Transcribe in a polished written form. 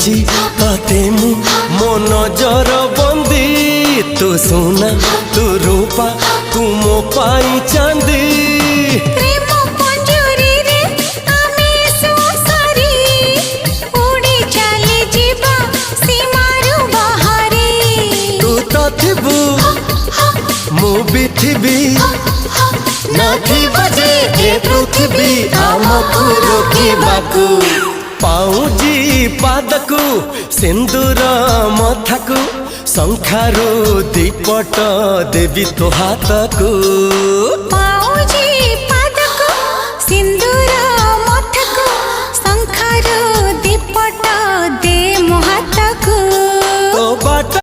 रखिची तते मु मो नजर बंदी तू सोना तू रूपा तू मो पाई चांदी प्रेम पंजुरी रे आमे सुसरी उड़ी चली जीवा सीमारू बाहरी तू तो थिबू मु भी थिबी नाथी बजे ए पृथ्वी आमकु रोकिबाकू पाऊजी पादकू सिंदूर मथाकू शंखारू दीपट देवी तो हाथकू पाऊँ